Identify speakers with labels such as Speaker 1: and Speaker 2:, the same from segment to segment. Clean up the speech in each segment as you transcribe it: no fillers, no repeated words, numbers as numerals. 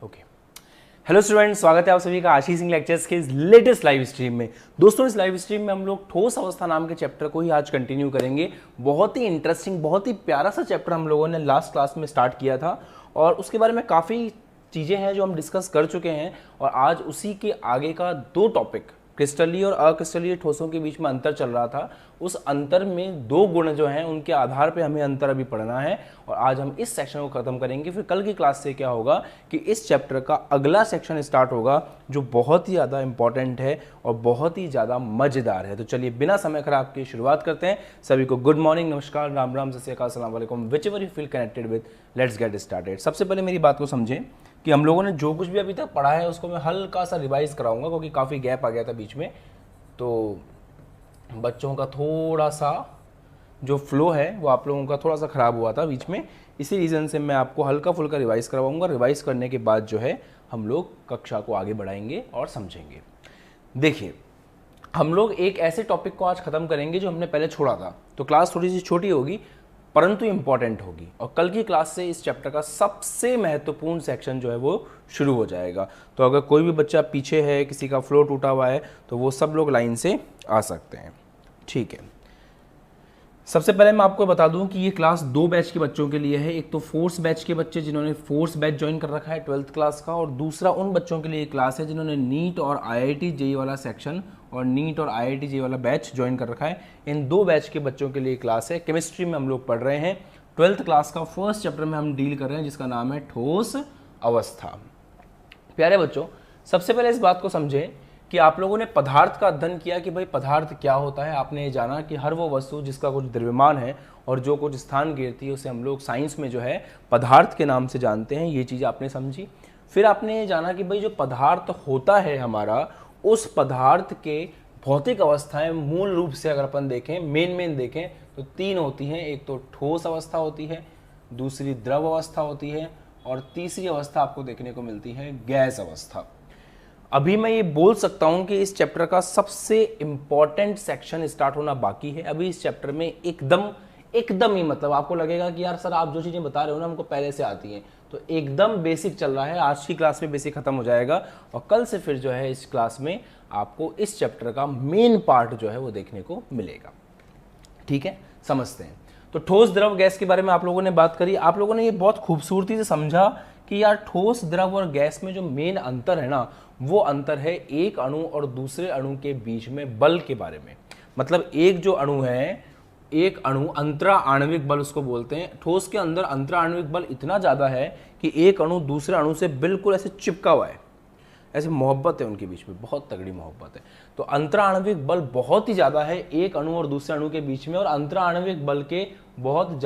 Speaker 1: Okay. Hello students, स्वागत है आप सभी का आशीष सिंह लेक्चर्स के इस लेटेस्ट लाइव स्ट्रीम में। दोस्तों, इस लाइव स्ट्रीम में हम लोग ठोस अवस्था नाम के चैप्टर को ही आज कंटिन्यू करेंगे। बहुत ही इंटरेस्टिंग, बहुत ही प्यारा सा चैप्टर हम लोगों ने लास्ट क्लास में स्टार्ट किया था और उसके बारे में काफ़ी चीज़ें हैं जो हम डिस्कस कर चुके हैं और आज उसी के आगे का दो टॉपिक, क्रिस्टलीय और अक्रिस्टलीय ठोसों के बीच में अंतर चल रहा था। उस अंतर में दो गुण जो हैं उनके आधार पे हमें अंतर अभी पढ़ना है और आज हम इस सेक्शन को खत्म करेंगे। फिर कल की क्लास से क्या होगा कि इस चैप्टर का अगला सेक्शन स्टार्ट होगा जो बहुत ही ज़्यादा इंपॉर्टेंट है और बहुत ही ज़्यादा मज़ेदार है। तो चलिए बिना समय खराब की शुरुआत करते हैं। सभी को गुड मॉर्निंग, नमस्कार, राम राम, सत श्री अकाल, अस्सलाम वालेकुम, which ever you feel connected with, let's get started. सबसे पहले मेरी बात को समझें कि हम लोगों ने जो कुछ भी अभी तक पढ़ा है उसको मैं हल्का सा रिवाइज कराऊंगा क्योंकि काफ़ी गैप आ गया था बीच में, तो बच्चों का थोड़ा सा जो फ्लो है वो आप लोगों का थोड़ा सा ख़राब हुआ था बीच में। इसी रीज़न से मैं आपको हल्का फुल्का रिवाइज करवाऊंगा। रिवाइज करने के बाद जो है हम लोग कक्षा को आगे बढ़ाएंगे और समझेंगे। देखिए, हम लोग एक ऐसे टॉपिक को आज ख़त्म करेंगे जो हमने पहले छोड़ा था, तो क्लास थोड़ी सी छोटी होगी परंतु इंपॉर्टेंट होगी और कल की क्लास से इस चैप्टर का सबसे महत्वपूर्ण सेक्शन जो है वो शुरू हो जाएगा। तो अगर कोई भी बच्चा पीछे है, किसी का फ्लो टूटा हुआ है, तो वो सब लोग लाइन से आ सकते हैं। ठीक है, सबसे पहले मैं आपको बता दूं कि ये क्लास दो बैच के बच्चों के लिए है। एक तो फोर्स बैच के बच्चे जिन्होंने फोर्स बैच ज्वाइन कर रखा है 12th क्लास का, और दूसरा उन बच्चों के लिए क्लास है जिन्होंने नीट और IIT JEE वाला सेक्शन और नीट और IIT JEE वाला बैच ज्वाइन कर रखा है। इन दो बैच के बच्चों के लिए क्लास है। केमिस्ट्री में हम लोग पढ़ रहे हैं 12th क्लास का फर्स्ट चैप्टर में हम डील कर रहे हैं जिसका नाम है ठोस अवस्था। प्यारे बच्चों, सबसे पहले इस बात को समझें कि आप लोगों ने पदार्थ का अध्ययन किया कि भाई पदार्थ क्या होता है। आपने ये जाना कि हर वो वस्तु जिसका कुछ द्रव्यमान है और जो कुछ स्थान घेरती है उसे हम लोग साइंस में जो है पदार्थ के नाम से जानते हैं। ये चीज़ आपने समझी। फिर आपने ये जाना कि भाई जो पदार्थ होता है हमारा, उस पदार्थ के भौतिक अवस्थाएं मूल रूप से अगर अपन देखें, मेन देखें तो तीन होती हैं। एक तो ठोस अवस्था होती है, दूसरी द्रव अवस्था होती है और तीसरी अवस्था आपको देखने को मिलती है गैस अवस्था। अभी मैं ये बोल सकता हूं कि इस चैप्टर का सबसे इंपॉर्टेंट सेक्शन स्टार्ट होना बाकी है। अभी इस चैप्टर में एकदम ही मतलब आपको लगेगा कि यार सर आप जो चीज़ें बता रहे हो ना हमको पहले से आती हैं, तो एकदम बेसिक चल रहा है। आज की क्लास में बेसिक खत्म हो जाएगा और कल से फिर जो है इस क्लास में आपको इस चैप्टर का मेन पार्ट जो है वो देखने को मिलेगा। ठीक है, समझते हैं। तो ठोस द्रव गैस के बारे में आप लोगों ने बात करी। आप लोगों ने ये बहुत खूबसूरती से समझा कि यार ठोस द्रव और गैस में जो मेन अंतर है ना, वो अंतर है एक अणु और दूसरे अणु के बीच में बल के बारे में। मतलब एक जो अणु है, एक अणु अंतरा आणविक बल उसको बोलते हैं। ठोस के अंदर अंतरा आणविक बल इतना ज़्यादा है कि एक अणु दूसरे अणु से बिल्कुल ऐसे चिपका हुआ है, ऐसे मोहब्बत है उनके बीच में, बहुत तगड़ी मोहब्बत है। तो अंतरा आणविक बल बहुत ही ज़्यादा है एक अणु और दूसरे अणु के बीच में, और अंतरा आणविक बल के बहुत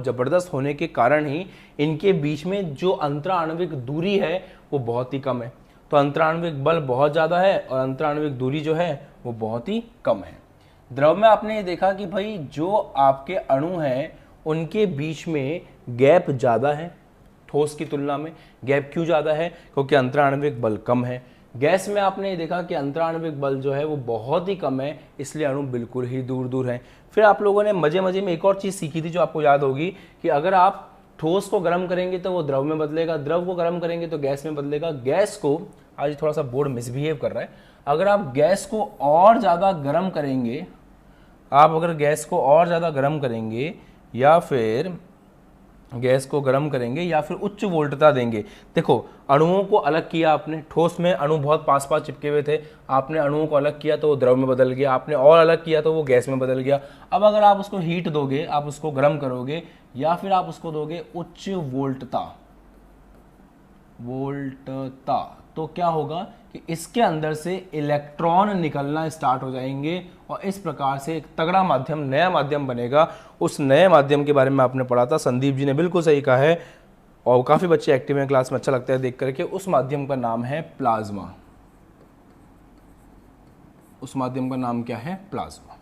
Speaker 1: ज़बरदस्त होने के कारण ही इनके बीच में जो अंतराण्विक दूरी है वो बहुत ही कम है। तो अंतराण्विक बल बहुत ज़्यादा है और अंतराण्विक दूरी जो है वो बहुत ही कम है। द्रव में आपने ये देखा कि भाई जो आपके अणु हैं उनके बीच में गैप ज़्यादा है ठोस की तुलना में। गैप क्यों ज़्यादा है? क्योंकि अंतराण्विक बल कम है। गैस में आपने देखा कि अंतराण्विक बल जो है वो बहुत ही कम है, इसलिए अणु बिल्कुल ही दूर दूर हैं। फिर आप लोगों ने मजे में एक और चीज़ सीखी थी जो आपको याद होगी कि अगर आप ठोस को गर्म करेंगे तो वो द्रव में बदलेगा, द्रव को गर्म करेंगे तो गैस में बदलेगा। गैस को, आज थोड़ा सा बोर्ड मिसबिहेव कर रहा है, अगर आप गैस को और ज़्यादा गर्म करेंगे, या फिर गैस को गर्म करेंगे या फिर उच्च वोल्टता देंगे। देखो, अणुओं को अलग किया आपने। ठोस में अणु बहुत पास चिपके हुए थे, आपने अणुओं को अलग किया तो वो द्रव में बदल गया, आपने और अलग किया तो वो गैस में बदल गया। अब अगर आप उसको हीट दोगे, आप उसको गर्म करोगे या फिर आप उसको दोगे उच्च वोल्टता, तो क्या होगा कि इसके अंदर से इलेक्ट्रॉन निकलना स्टार्ट हो जाएंगे और इस प्रकार से एक तगड़ा माध्यम, नया माध्यम बनेगा। उस नए माध्यम के बारे में आपने पढ़ा था, संदीप जी ने बिल्कुल सही कहा है और काफ़ी बच्चे एक्टिव हैं क्लास में, अच्छा लगता है देख करके। उस माध्यम का नाम है प्लाज्मा। उस माध्यम का नाम क्या है? प्लाज्मा।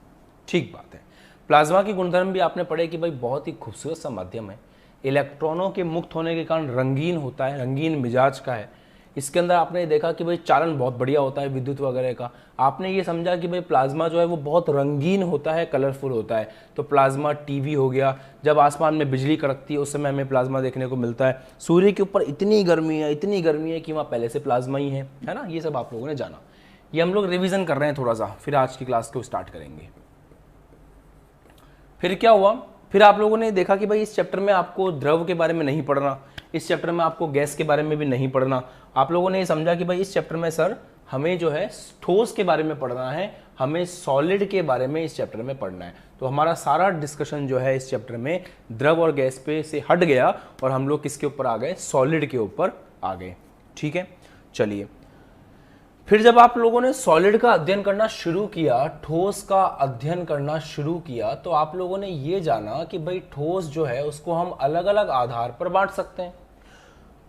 Speaker 1: ठीक बात है। प्लाज्मा की गुणधर्म भी आपने पढ़े कि भाई बहुत ही खूबसूरत सा माध्यम है। इलेक्ट्रॉनों के मुक्त होने के कारण रंगीन होता है, रंगीन मिजाज का है। इसके अंदर आपने देखा कि भाई चालन बहुत बढ़िया होता है विद्युत वगैरह का। आपने ये समझा कि भाई प्लाज्मा जो है वो बहुत रंगीन होता है, कलरफुल होता है। तो प्लाज्मा टीवी हो गया, जब आसमान में बिजली कड़कती है उस समय हमें प्लाज्मा देखने को मिलता है। सूर्य के ऊपर इतनी गर्मी है कि वहाँ पहले से प्लाज्मा ही है ना। ये सब आप लोगों ने जाना। ये हम लोग रिविजन कर रहे हैं थोड़ा सा, फिर आज की क्लास को स्टार्ट करेंगे। फिर क्या हुआ, फिर आप लोगों ने देखा कि भाई इस चैप्टर में आपको द्रव के बारे में नहीं पढ़ना, इस चैप्टर में आपको गैस के बारे में भी नहीं पढ़ना। आप लोगों ने ये समझा कि भाई इस चैप्टर में सर हमें जो है ठोस के बारे में पढ़ना है, हमें सॉलिड के बारे में इस चैप्टर में पढ़ना है। तो हमारा सारा डिस्कशन जो है इस चैप्टर में द्रव और गैस पे से हट गया और हम लोग किसके ऊपर आ गए, सॉलिड के ऊपर आ गए। ठीक है, चलिए। फिर जब आप लोगों ने सॉलिड का अध्ययन करना शुरू किया, ठोस का अध्ययन करना शुरू किया, तो आप लोगों ने ये जाना कि भाई ठोस जो है उसको हम अलग अलग आधार पर बांट सकते हैं।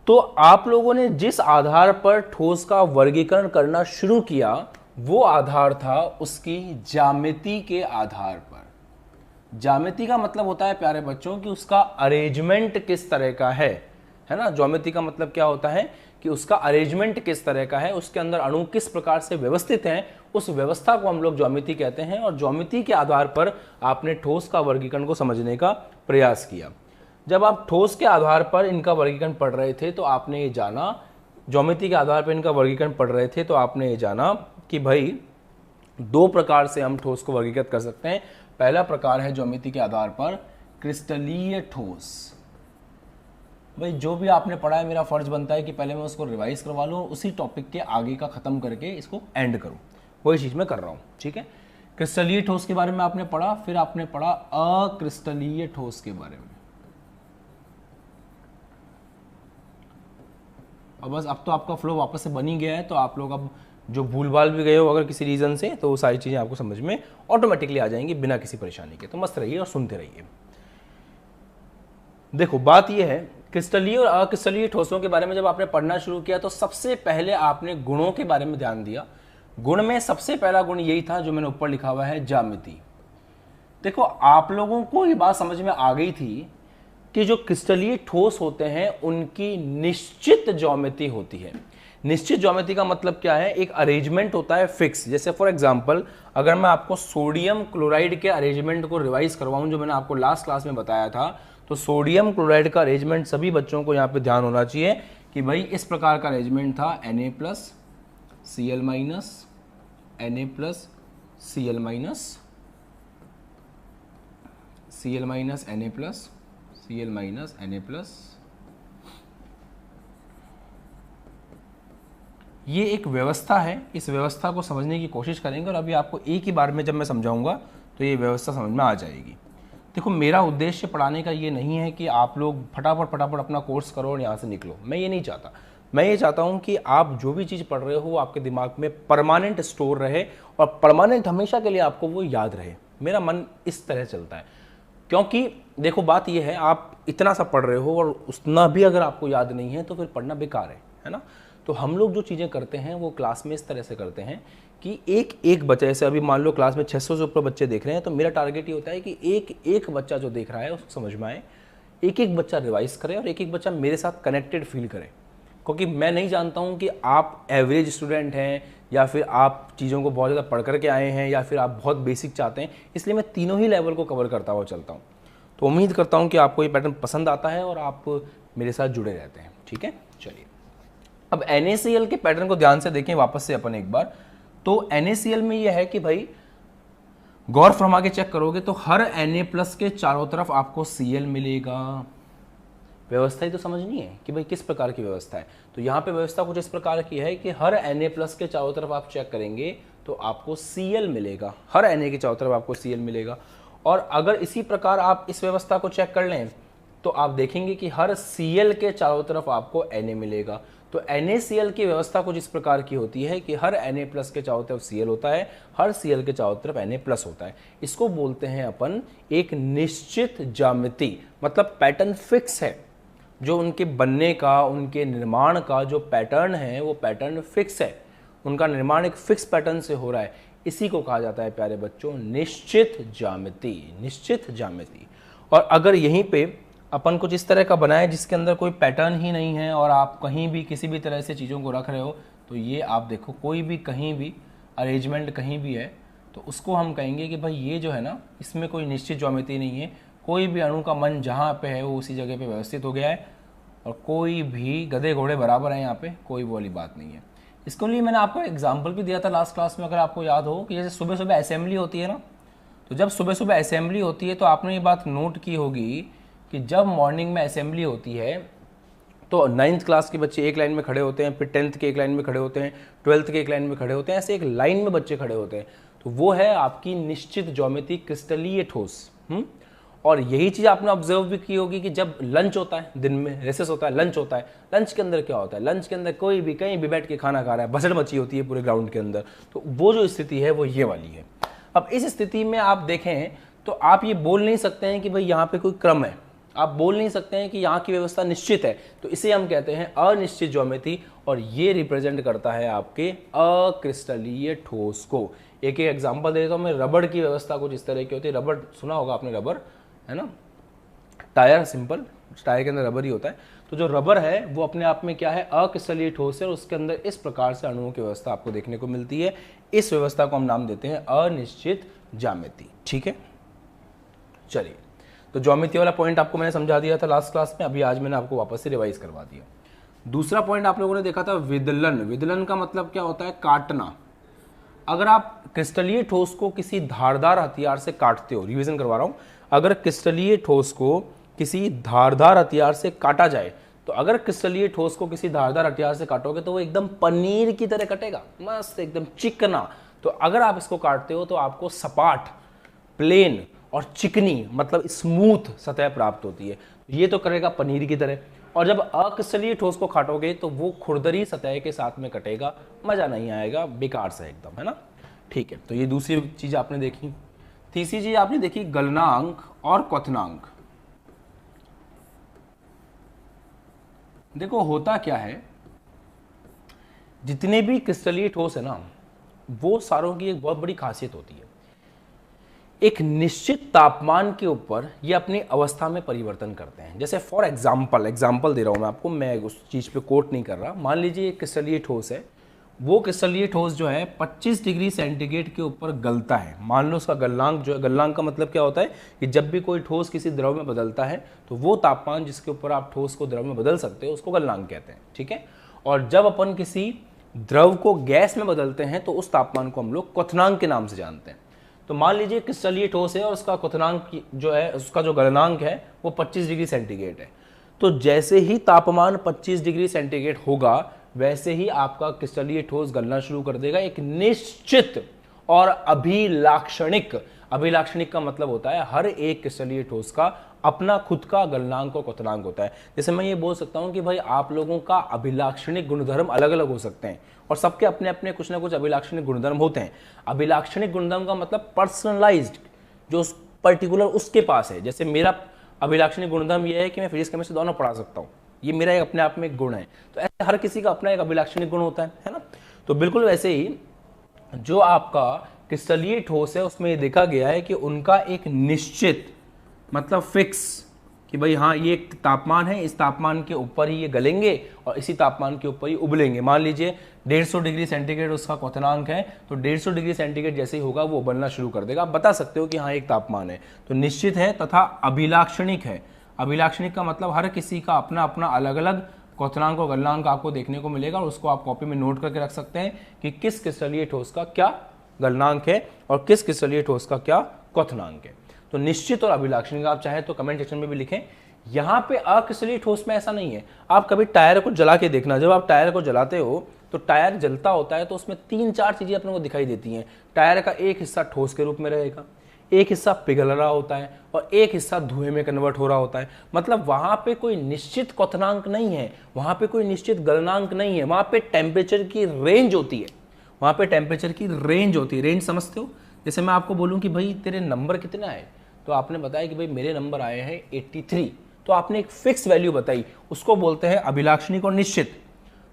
Speaker 1: तो आप लोगों ने जिस आधार पर ठोस का वर्गीकरण करना शुरू किया वो आधार था उसकी ज्यामिति के आधार पर। ज्यामिति का मतलब होता है प्यारे बच्चों कि उसका अरेंजमेंट किस तरह का है ना। ज्यामिति का मतलब क्या होता है कि उसका अरेंजमेंट किस तरह का है, उसके अंदर अणु किस प्रकार से व्यवस्थित हैं, उस व्यवस्था को हम लोग ज्यामिति कहते हैं। और ज्यामिति के आधार पर आपने ठोस का वर्गीकरण को समझने का प्रयास किया। जब आप ठोस के आधार पर इनका वर्गीकरण पढ़ रहे थे तो आपने ये जाना, ज्यामिति के आधार पर इनका वर्गीकरण पढ़ रहे थे तो आपने ये जाना कि भाई दो प्रकार से हम ठोस को वर्गीकृत कर सकते हैं। पहला प्रकार है ज्यामिति के आधार पर क्रिस्टलीय ठोस। भाई जो भी आपने पढ़ा है मेरा फर्ज बनता है कि पहले मैं उसको रिवाइज करवा लूँ और उसी टॉपिक के आगे का खत्म करके इसको एंड करूँ, वही चीज़ मैं कर रहा हूँ। ठीक है, क्रिस्टलीय ठोस के बारे में आपने पढ़ा, फिर आपने पढ़ा अक्रिस्टलीय ठोस के बारे में। और बस अब तो आपका फ्लो वापस से बन ही गया है, तो आप लोग अब जो भूल भाल भी गए हो अगर किसी रीज़न से, तो वो सारी चीज़ें आपको समझ में ऑटोमेटिकली आ जाएंगी बिना किसी परेशानी के। तो मस्त रहिए और सुनते रहिए। देखो बात यह है, क्रिस्टलीय और अक्रिस्टलीय ठोसों के बारे में जब आपने पढ़ना शुरू किया तो सबसे पहले आपने गुणों के बारे में ध्यान दिया। गुण में सबसे पहला गुण यही था जो मैंने ऊपर लिखा हुआ है, ज्यामिति। देखो आप लोगों को ये बात समझ में आ गई थी कि जो क्रिस्टलीय ठोस होते हैं उनकी निश्चित ज्यामिति होती है। निश्चित ज्यामिति का मतलब क्या है, एक अरेंजमेंट होता है फिक्स। जैसे फॉर एग्जांपल अगर मैं आपको सोडियम क्लोराइड के अरेंजमेंट को रिवाइज करवाऊं जो मैंने आपको लास्ट क्लास में बताया था, तो सोडियम क्लोराइड का अरेंजमेंट सभी बच्चों को यहाँ पे ध्यान होना चाहिए कि भाई इस प्रकार का अरेंजमेंट था Na+, Cl-, Na+, Cl-, Cl-, Na+, Cl-, Na+। ये एक व्यवस्था है, इस व्यवस्था को समझने की कोशिश करेंगे और अभी आपको एक ही बार में जब मैं समझाऊंगा तो ये व्यवस्था समझ में आ जाएगी। देखो मेरा उद्देश्य पढ़ाने का ये नहीं है कि आप लोग फटाफट अपना कोर्स करो और यहाँ से निकलो, मैं ये नहीं चाहता। मैं ये चाहता हूँ कि आप जो भी चीज़ पढ़ रहे हो वो आपके दिमाग में परमानेंट स्टोर रहे और परमानेंट हमेशा के लिए आपको वो याद रहे। मेरा मन इस तरह चलता है, क्योंकि देखो बात ये है, आप इतना सा पढ़ रहे हो और उतना भी अगर आपको याद नहीं है तो फिर पढ़ना बेकार है ना। तो हम लोग जो चीज़ें करते हैं वो क्लास में इस तरह से करते हैं कि एक बच्चा, जैसे अभी मान लो क्लास में 600 से ऊपर बच्चे देख रहे हैं, तो मेरा टारगेट ये होता है कि एक बच्चा जो देख रहा है उसको समझ में आए, एक बच्चा रिवाइज करे और एक बच्चा मेरे साथ कनेक्टेड फील करे। क्योंकि मैं नहीं जानता हूँ कि आप एवरेज स्टूडेंट हैं या फिर आप चीज़ों को बहुत ज़्यादा पढ़ करके आए हैं या फिर आप बहुत बेसिक चाहते हैं, इसलिए मैं तीनों ही लेवल को कवर करता हुआ चलता हूँ। तो उम्मीद करता हूँ कि आपको ये पैटर्न पसंद आता है और आप मेरे साथ जुड़े रहते हैं। ठीक है, चलिए अब NaCl के पैटर्न को ध्यान से देखें वापस से अपन एक बार। तो NaCl में यह है कि भाई गौर फरमा के चेक करोगे तो हर Na+ के चारों तरफ आपको Cl मिलेगा। व्यवस्था ही तो समझनी है कि भाई किस प्रकार की व्यवस्था है। तो यहाँ पे व्यवस्था कुछ इस प्रकार की है कि हर Na+ के चारों तरफ आप चेक करेंगे तो आपको Cl मिलेगा, हर Na के चारों तरफ आपको Cl मिलेगा। और अगर इसी प्रकार आप इस व्यवस्था को चेक कर लें तो आप देखेंगे कि हर Cl के चारों तरफ आपको Na मिलेगा। तो NaCl की व्यवस्था कुछ इस प्रकार की होती है कि हर Na+ के चारों तरफ Cl होता है, हर Cl के चारों तरफ Na+ होता है। इसको बोलते हैं अपन एक निश्चित ज्यामिति, मतलब पैटर्न फिक्स है। जो उनके बनने का, उनके निर्माण का जो पैटर्न है वो पैटर्न फिक्स है, उनका निर्माण एक फिक्स पैटर्न से हो रहा है। इसी को कहा जाता है प्यारे बच्चों निश्चित ज्यामिति, निश्चित ज्यामिति। और अगर यहीं पे अपन कुछ इस तरह का बनाए जिसके अंदर कोई पैटर्न ही नहीं है और आप कहीं भी किसी भी तरह से चीज़ों को रख रहे हो, तो ये आप देखो कोई भी कहीं भी अरेंजमेंट कहीं भी है तो उसको हम कहेंगे कि भाई ये जो है ना, इसमें कोई निश्चित ज्योमेट्री नहीं है, कोई भी अणु का मन जहाँ पे है वो उसी जगह पे व्यवस्थित हो गया है और कोई भी गधे घोड़े बराबर है, यहाँ पे कोई वो वाली बात नहीं है। इसके लिए मैंने आपको एग्जाम्पल भी दिया था लास्ट क्लास में, अगर आपको याद हो, कि जैसे सुबह सुबह असेंबली होती है ना, तो जब सुबह सुबह असेंबली होती है तो आपने ये बात नोट की होगी कि जब मॉर्निंग में असेंबली होती है तो 9th क्लास के बच्चे एक लाइन में खड़े होते हैं, फिर 10th के एक लाइन में खड़े होते हैं, 12th के एक लाइन में खड़े होते हैं, ऐसे एक लाइन में बच्चे खड़े होते हैं। तो वो है आपकी निश्चित ज्योमेट्री, क्रिस्टलीय ठोस। और यही चीज़ आपने ऑब्जर्व भी की होगी कि जब लंच होता है, दिन में रेसेस होता है, लंच होता है, लंच के अंदर क्या होता है, लंच के अंदर कोई भी कहीं भी बैठ के खाना खा रहा है, भसड़ मची होती है पूरे ग्राउंड के अंदर। तो वो जो स्थिति है वो ये वाली है। अब इस स्थिति में आप देखें तो आप ये बोल नहीं सकते हैं कि भाई यहाँ पे कोई क्रम है, आप बोल नहीं सकते हैं कि यहाँ की व्यवस्था निश्चित है, तो इसे हम कहते हैं अनिश्चित ज्योमेट्री और ये रिप्रेजेंट करता है आपके अक्रिस्टलीय ठोस को। एक एक एग्जांपल दे देता हूँ मैं। रबड़ की व्यवस्था कुछ इस तरह की होती है। रबड़ सुना होगा आपने, रबड़ है ना, टायर, सिंपल टायर के अंदर रबर ही होता है। तो जो रबर है वो अपने आप में क्या है, अक्रिस्टलीय ठोस है और उसके अंदर इस प्रकार से अणुओं की व्यवस्था आपको देखने को मिलती है। इस व्यवस्था को हम नाम देते हैं अनिश्चित ज्यामिति। ठीक है, चलिए, तो ज्योमेट्री वाला पॉइंट आपको मैंने समझा दिया था लास्ट क्लास में, अभी आज मैंने आपको वापस से रिवाइज करवा दिया। दूसरा पॉइंट आप लोगों ने देखा था विदलन। विदलन का मतलब क्या होता है, काटना। अगर आप क्रिस्टलीय ठोस को किसी धारदार हथियार से काटते हो, रिवीजन करवा रहा हूं, अगर क्रिस्टलीय ठोस को किसी धारदार हथियार से काटा जाए, तो अगर क्रिस्टलीय ठोस को किसी धारदार हथियार से काटोगे तो वो एकदम पनीर की तरह कटेगा, मस्त एकदम चिकना। तो अगर आप इसको काटते हो तो आपको सपाट, प्लेन और चिकनी मतलब स्मूथ सतह प्राप्त होती है। ये तो करेगा पनीर की तरह। और जब अक्रिस्टलीय ठोस को काटोगे तो वो खुरदरी सतह के साथ में कटेगा, मजा नहीं आएगा, बेकार से एकदम, है ना। ठीक है, तो ये दूसरी चीज आपने देखी। तीसरी चीज आपने देखी गलनांक और क्वथनांक। देखो होता क्या है, जितने भी क्रिस्टलीय ठोस है ना, वो सारों की एक बहुत बड़ी खासियत होती है, एक निश्चित तापमान के ऊपर ये अपनी अवस्था में परिवर्तन करते हैं। जैसे फॉर एग्जाम्पल दे रहा हूं मैं आपको, मैं उस चीज पे कोट नहीं कर रहा। मान लीजिए एक क्रिस्टलीय ठोस है, वो क्रिस्टलीय ठोस जो है 25 डिग्री सेंटीग्रेड के ऊपर गलता है। मान लो उसका गलनांक जो है, गलनांक का मतलब क्या होता है कि जब भी कोई ठोस किसी द्रव में बदलता है तो वो तापमान जिसके ऊपर आप ठोस को द्रव में बदल सकते हो उसको गलनांक कहते हैं। ठीक है, और जब अपन किसी द्रव को गैस में बदलते हैं तो उस तापमान को हम लोग क्वथनांक के नाम से जानते हैं। तो मान लीजिए क्रिस्टलीय ठोस है और उसका क्वथनांक जो है, उसका जो गलनांक है वो 25 डिग्री सेंटीग्रेड है। तो जैसे ही तापमान 25 डिग्री सेंटीग्रेड होगा वैसे ही आपका क्रिस्टलीय ठोस गलना शुरू कर देगा एक निश्चित और अभिलाक्षणिक। अभिलाक्षणिक का मतलब होता है हर एक क्रिस्टलीय ठोस का अपना खुद का गलनांक और क्वथनांक होता है। जैसे मैं ये बोल सकता हूं कि भाई आप लोगों का अभिलाक्षणिक गुणधर्म अलग अलग हो सकते हैं और सबके अपने अपने कुछ ना कुछ अभिलाक्षणिक गुणधर्म होते हैं। अभिलाक्षणिक गुणधर्म का मतलब पर्सनलाइज्ड, जो पर्टिकुलर उसके पास है। जैसे मेरा अभिलाक्षणिक गुणधर्म यह है कि मैं फिजिक्स केमिस्ट्री दोनों पढ़ा सकता हूँ, ये मेरा एक अपने आप में एक गुण है। तो ऐसे हर किसी का अपना एक अभिलाक्षणिक गुण होता है ना। तो बिल्कुल वैसे ही जो आपका क्रिस्टलीय ठोस है उसमें ये देखा गया है कि उनका एक निश्चित मतलब फिक्स, कि भाई हाँ ये एक तापमान है, इस तापमान के ऊपर ही ये गलेंगे और इसी तापमान के ऊपर ही उबलेंगे। मान लीजिए 150 डिग्री सेंटीग्रेड उसका क्वथनांक है, तो 150 डिग्री सेंटीग्रेड जैसे ही होगा वो उबलना शुरू कर देगा। आप बता सकते हो कि हाँ एक तापमान है। तो निश्चित है तथा अभिलाक्षणिक है। अभिलाक्षणिक का मतलब हर किसी का अपना अपना अलग अलग क्वथनांक और गलनांक आपको देखने को मिलेगा और उसको आप कॉपी में नोट करके रख सकते हैं कि किस क्रिस्टलीय ठोस का क्या गलनांक है और किस क्रिस्टलीय ठोस का क्या क्वथनांक है। तो निश्चित और अभिलाक्षणिक आप चाहे तो कमेंट सेक्शन में भी लिखें। यहाँ पे अक्रिस्टलीय ठोस में ऐसा नहीं है। आप कभी टायर को जला के देखना, जब आप टायर को जलाते हो तो टायर जलता होता है तो उसमें 3-4 चीजें अपने को दिखाई देती हैं। टायर का एक हिस्सा ठोस के रूप में रहेगा, एक हिस्सा पिघल रहा होता है और एक हिस्सा धुएं में कन्वर्ट हो रहा होता है। मतलब वहां पे कोई निश्चित क्वथनांक नहीं है, वहां पे कोई निश्चित गलनांक नहीं है, वहां पे टेम्परेचर की रेंज होती है। वहां पे टेम्परेचर की रेंज होती है। रेंज समझते हो? जैसे मैं आपको बोलूं कि भाई तेरे नंबर कितना है, तो आपने बताया कि भाई मेरे नंबर आए हैं 83, तो आपने एक फिक्स वैल्यू बताई, उसको बोलते हैं अभिलाक्षणिक और निश्चित।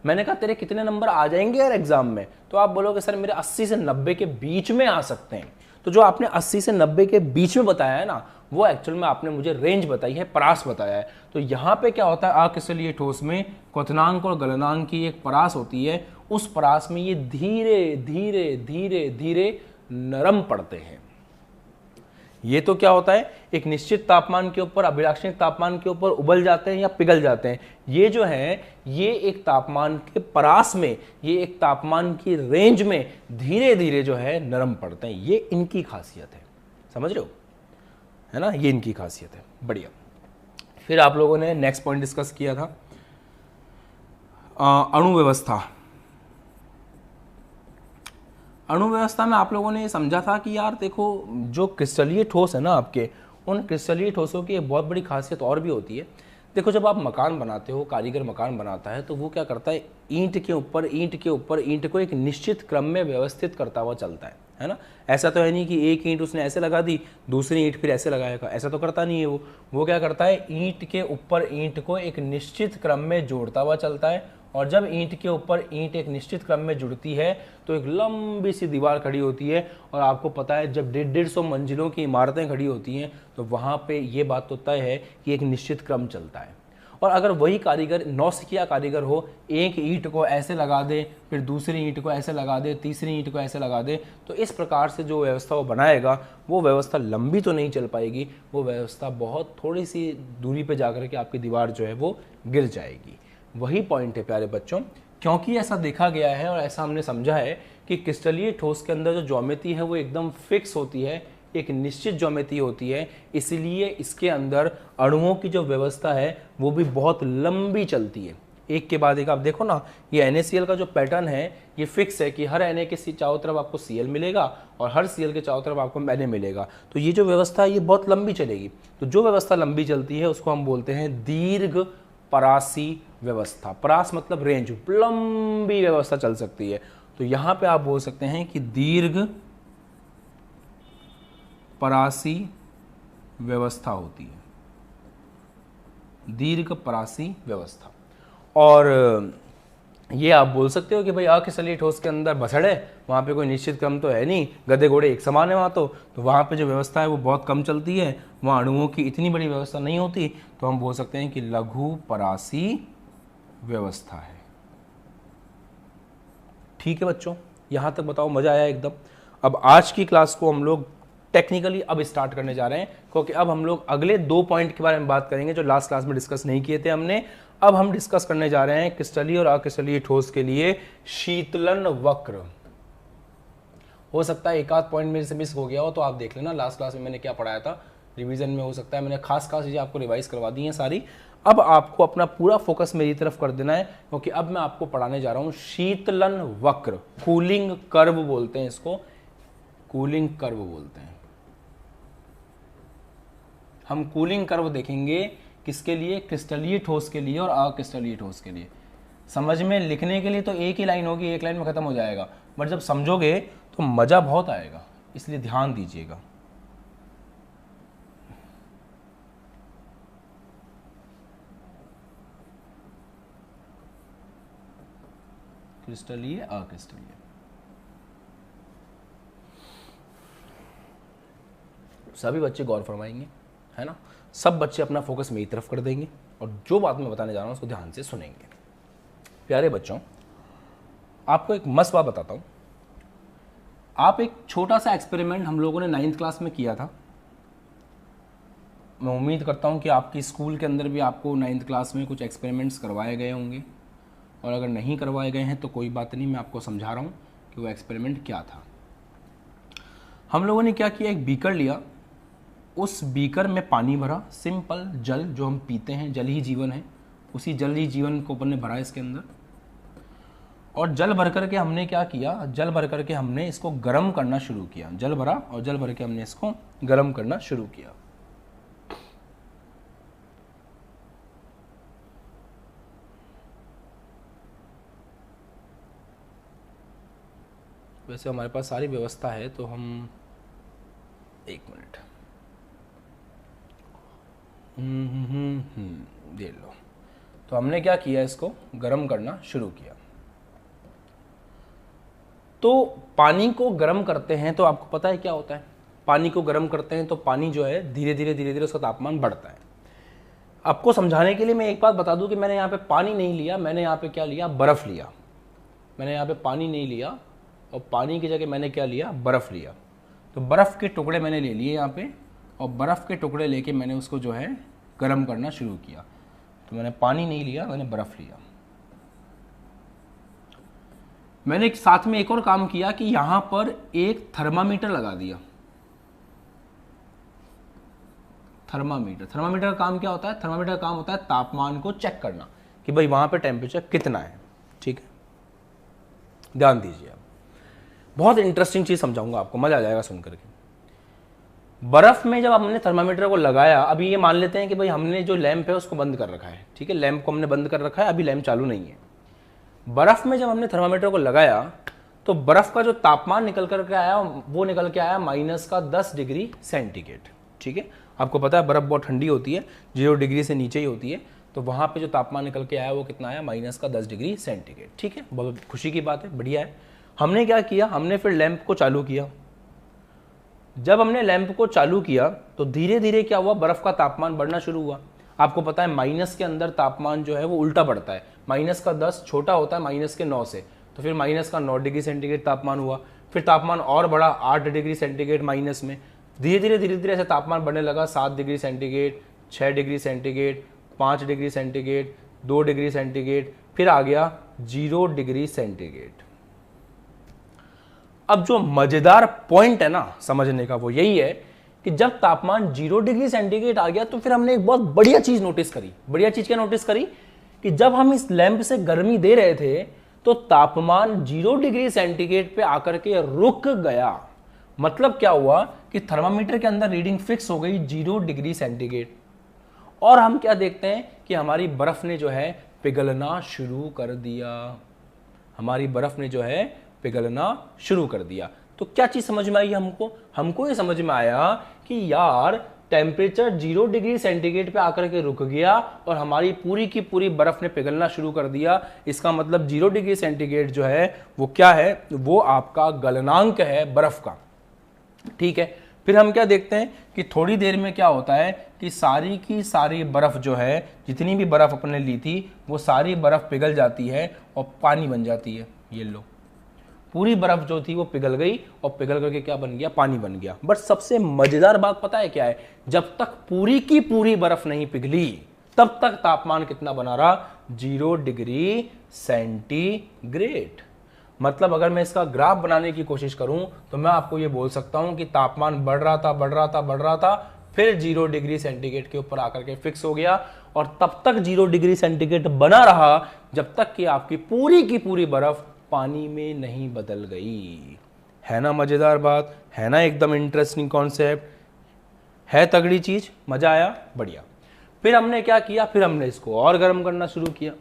Speaker 1: मैंने कहा तेरे कितने नंबर आ जाएंगे यार एग्जाम में, तो आप बोलोगे सर मेरे 80 से 90 के बीच में आ सकते हैं। तो जो आपने 80 से 90 के बीच में बताया है ना, वो एक्चुअल में आपने मुझे रेंज बताई है, परास बताया है। तो यहाँ पे क्या होता है, अक्रिस्टलीय ठोस में क्वथनांक और गलनांक की एक परास होती है, उस परास में ये धीरे धीरे धीरे धीरे नरम पड़ते हैं। ये तो क्या होता है, एक निश्चित तापमान के ऊपर, अभिलाक्षणिक तापमान के ऊपर उबल जाते हैं या पिघल जाते हैं। ये जो है, ये एक तापमान के परास में, ये एक तापमान की रेंज में धीरे धीरे जो है नरम पड़ते हैं। ये इनकी खासियत है, समझ रहे हो, है ना, ये इनकी खासियत है। बढ़िया। फिर आप लोगों ने नेक्स्ट पॉइंट डिस्कस किया था अणु व्यवस्था। अणु व्यवस्था में आप लोगों ने ये समझा था कि यार देखो, जो क्रिस्टलीय ठोस है ना आपके, उन क्रिस्टलीय ठोसों की एक बहुत बड़ी खासियत और भी होती है। देखो, जब आप मकान बनाते हो, कारीगर मकान बनाता है, तो वो क्या करता है, ईंट के ऊपर ईंट के ऊपर ईंट को एक निश्चित क्रम में व्यवस्थित करता हुआ चलता है ना। ऐसा तो है नहीं कि एक ईंट उसने ऐसे लगा दी, दूसरी ईंट फिर ऐसे लगाएगा, ऐसा तो करता नहीं है वो क्या करता है, ईंट के ऊपर ईंट को एक निश्चित क्रम में जोड़ता हुआ चलता है। और जब ईंट के ऊपर ईंट एक निश्चित क्रम में जुड़ती है तो एक लंबी सी दीवार खड़ी होती है। और आपको पता है, जब 150 मंजिलों की इमारतें खड़ी होती हैं तो वहाँ पे ये बात तो तय है कि एक निश्चित क्रम चलता है। और अगर वही कारीगर, नौसिखिया कारीगर हो, एक ईंट को ऐसे लगा दे, फिर दूसरी ईंट को ऐसे लगा दे, तीसरी ईंट को ऐसे लगा दे, तो इस प्रकार से जो व्यवस्था वो बनाएगा, वो व्यवस्था लंबी तो नहीं चल पाएगी, वो व्यवस्था बहुत थोड़ी सी दूरी पे जाकर के आपकी दीवार जो है वो गिर जाएगी। वही पॉइंट है प्यारे बच्चों, क्योंकि ऐसा देखा गया है और ऐसा हमने समझा है कि क्रिस्टलीय ठोस के अंदर जो ज्योमेट्री है वो एकदम फिक्स होती है, एक निश्चित ज्योमेट्री होती है, इसलिए इसके अंदर अणुओं की जो व्यवस्था है वो भी बहुत लंबी चलती है, एक के बाद एक। आप देखो ना, ये NaCl का जो पैटर्न है ये फिक्स है कि हर Na के चारों तरफ आपको Cl मिलेगा और हर Cl के चारों तरफ आपको Na मिलेगा। तो ये जो व्यवस्था है ये बहुत लंबी चलेगी। तो जो व्यवस्था लंबी चलती है उसको हम बोलते हैं दीर्घ परासी व्यवस्था। परास मतलब रेंज, लंबी व्यवस्था चल सकती है। तो यहां पे आप बोल सकते हैं कि दीर्घ परासी व्यवस्था होती है, दीर्घ परासी व्यवस्था। और ये आप बोल सकते हो कि भाई अक्रिस्टलीय ठोस के अंदर बसड़ है, वहाँ पे कोई निश्चित क्रम तो है नहीं, गधे घोड़े एक समान है वहाँ तो वहाँ पे जो व्यवस्था है वो बहुत कम चलती है, वहाँ अणुओं की इतनी बड़ी व्यवस्था नहीं होती। तो हम बोल सकते हैं कि लघु परासी व्यवस्था है। ठीक है बच्चों, यहाँ तक बताओ, मजा आया एकदम। अब आज की क्लास को हम लोग टेक्निकली अब स्टार्ट करने जा रहे हैं, क्योंकि अब हम लोग अगले 2 पॉइंट के बारे में बात करेंगे जो लास्ट क्लास में डिस्कस नहीं किए थे हमने। अब हम डिस्कस करने जा रहे हैं क्रिस्टलीय और अक्रिस्टलीय ठोस के लिए शीतलन वक्र। हो सकता है एक आध पॉइंट मेरे से मिस हो गया हो, तो आप देख लेना लास्ट क्लास में मैंने क्या पढ़ाया था, रिवीजन में हो सकता है मैंने खास चीजें आपको रिवाइज करवा दी हैं सारी। अब आपको अपना पूरा फोकस मेरी तरफ कर देना है, क्योंकि अब मैं आपको पढ़ाने जा रहा हूं शीतलन वक्र, कूलिंग कर्व बोलते हैं इसको, कूलिंग कर्व बोलते हैं। हम कूलिंग कर्व देखेंगे किसके लिए, क्रिस्टलीय ठोस के लिए और अक्रिस्टलीय ठोस के लिए। समझ में लिखने के लिए तो एक ही लाइन होगी, एक लाइन में खत्म हो जाएगा, बट जब समझोगे तो मजा बहुत आएगा, इसलिए ध्यान दीजिएगा। क्रिस्टलीय अक्रिस्टलीय, सभी बच्चे गौर फरमाएंगे, है ना, सब बच्चे अपना फोकस मेरी तरफ कर देंगे और जो बात मैं बताने जा रहा हूं उसको ध्यान से सुनेंगे। प्यारे बच्चों, आपको एक मस्त बात बताता हूं। आप एक छोटा सा एक्सपेरिमेंट हम लोगों ने 9th क्लास में किया था। मैं उम्मीद करता हूं कि आपकी स्कूल के अंदर भी आपको 9th क्लास में कुछ एक्सपेरिमेंट्स करवाए गए होंगे, और अगर नहीं करवाए गए हैं तो कोई बात नहीं, मैं आपको समझा रहा हूं कि वो एक्सपेरिमेंट क्या था। हम लोगों ने क्या किया, एक बीकर लिया, उस बीकर में पानी भरा, सिंपल जल जो हम पीते हैं, जल ही जीवन है, उसी जल ही जीवन को अपन ने भरा इसके अंदर। और जल भर करके हमने क्या किया, जल भर करके हमने इसको गर्म करना शुरू किया। जल भरा और जल भर के हमने इसको गर्म करना शुरू किया। वैसे हमारे पास सारी व्यवस्था है, तो हम एक मिनट दे लो। तो हमने क्या किया, इसको गर्म करना शुरू किया। तो पानी को गर्म करते हैं तो आपको पता है क्या होता है, पानी को गर्म करते हैं तो पानी जो है धीरे धीरे उसका तापमान बढ़ता है। आपको समझाने के लिए मैं एक बात बता दूं कि मैंने यहाँ पे पानी नहीं लिया, मैंने यहाँ पे क्या लिया, बर्फ़ लिया। मैंने यहाँ पे पानी नहीं लिया और पानी की जगह मैंने क्या लिया, बर्फ़ लिया। तो बर्फ़ के टुकड़े मैंने ले लिए यहाँ पे, और बर्फ़ के टुकड़े लेके मैंने उसको जो है गर्म करना शुरू किया। तो मैंने पानी नहीं लिया, मैंने बर्फ़ लिया। मैंने एक साथ में एक और काम किया कि यहाँ पर एक थर्मामीटर लगा दिया। थर्मामीटर का काम क्या होता है? थर्मामीटर का काम होता है तापमान को चेक करना कि भाई वहाँ पे टेम्परेचर कितना है। ठीक है, ध्यान दीजिए। आप बहुत इंटरेस्टिंग चीज़ समझाऊंगा आपको, मज़ा आ जाएगा सुन करके। बर्फ़ में जब हमने थर्मामीटर को लगाया, अभी ये मान लेते हैं कि भाई हमने जो लैंप है उसको बंद कर रखा है। ठीक है, लैंप को हमने बंद कर रखा है, अभी लैंप चालू नहीं है। बर्फ़ में जब हमने थर्मामीटर को लगाया तो बर्फ़ का जो तापमान निकल कर के आया वो निकल के आया -10 डिग्री सेंटीग्रेड। ठीक है, आपको पता है बर्फ़ बहुत ठंडी होती है, 0 डिग्री से नीचे ही होती है। तो वहाँ पे जो तापमान निकल के आया वो कितना आया, -10 डिग्री सेंटीग्रेड। ठीक है, बहुत खुशी की बात है, बढ़िया है। हमने क्या किया, हमने फिर लैंप को चालू किया। जब हमने लैंप को चालू किया तो धीरे धीरे क्या हुआ, बर्फ़ का तापमान बढ़ना शुरू हुआ। आपको पता है माइनस के अंदर तापमान जो है वो उल्टा बढ़ता है, -10 छोटा होता है -9 से। तो फिर -9 डिग्री सेंटीग्रेड तापमान हुआ, फिर तापमान और बढ़ा 8 डिग्री सेंटीग्रेड माइनस में। धीरे धीरे ऐसे तापमान बढ़ने लगा, 7 degree centigrade, 6 degree centigrade, 5 degree centigrade, 2 degree centigrade, फिर आ गया 0 डिग्री सेंटीग्रेड। अब जो मजेदार पॉइंट है ना समझने का वो यही है कि जब तापमान 0 डिग्री सेंटीग्रेड आ गया तो फिर हमने एक बहुत बढ़िया चीज नोटिस करी। बढ़िया चीज क्या नोटिस करी कि जब हम इस लैंप से गर्मी दे रहे थे तो तापमान 0 डिग्री सेंटीग्रेड पे आकर के रुक गया। मतलब क्या हुआ कि थर्मामीटर के अंदर रीडिंग फिक्स हो गई 0 डिग्री सेंटीग्रेड। और हम क्या देखते हैं कि हमारी बर्फ ने जो है पिघलना शुरू कर दिया। हमारी बर्फ ने जो है पिघलना शुरू कर दिया। तो क्या चीज समझ में आई हमको ये समझ में आया कि यार टेम्परेचर 0 डिग्री सेंटीग्रेड पे आकर के रुक गया और हमारी पूरी की पूरी बर्फ ने पिघलना शुरू कर दिया। इसका मतलब 0 डिग्री सेंटीग्रेड जो है वो क्या है, वो आपका गलनांक है बर्फ का। ठीक है, फिर हम क्या देखते हैं कि थोड़ी देर में क्या होता है कि सारी की सारी बर्फ जो है, जितनी भी बर्फ अपने ली थी वो सारी बर्फ पिघल जाती है और पानी बन जाती है। ये लो, पूरी बर्फ जो थी वो पिघल गई और पिघल करके क्या बन गया, पानी बन गया। बट सबसे मजेदार बात पता है क्या है, जब तक पूरी की पूरी बर्फ नहीं पिघली तब तक तापमान कितना बना रहा, 0 डिग्री सेंटीग्रेड। मतलब अगर मैं इसका ग्राफ बनाने की कोशिश करूं तो मैं आपको ये बोल सकता हूं कि तापमान बढ़ रहा था, फिर 0 डिग्री सेंटीग्रेड के ऊपर आकर के फिक्स हो गया और तब तक 0 डिग्री सेंटीग्रेड बना रहा जब तक कि आपकी पूरी की पूरी बर्फ पानी में नहीं बदल गई। है ना मजेदार बात, है ना एकदम इंटरेस्टिंग कॉन्सेप्ट, है तगड़ी चीज, मजा आया, बढ़िया। फिर हमने क्या किया, फिर हमने इसको और गर्म करना शुरू किया।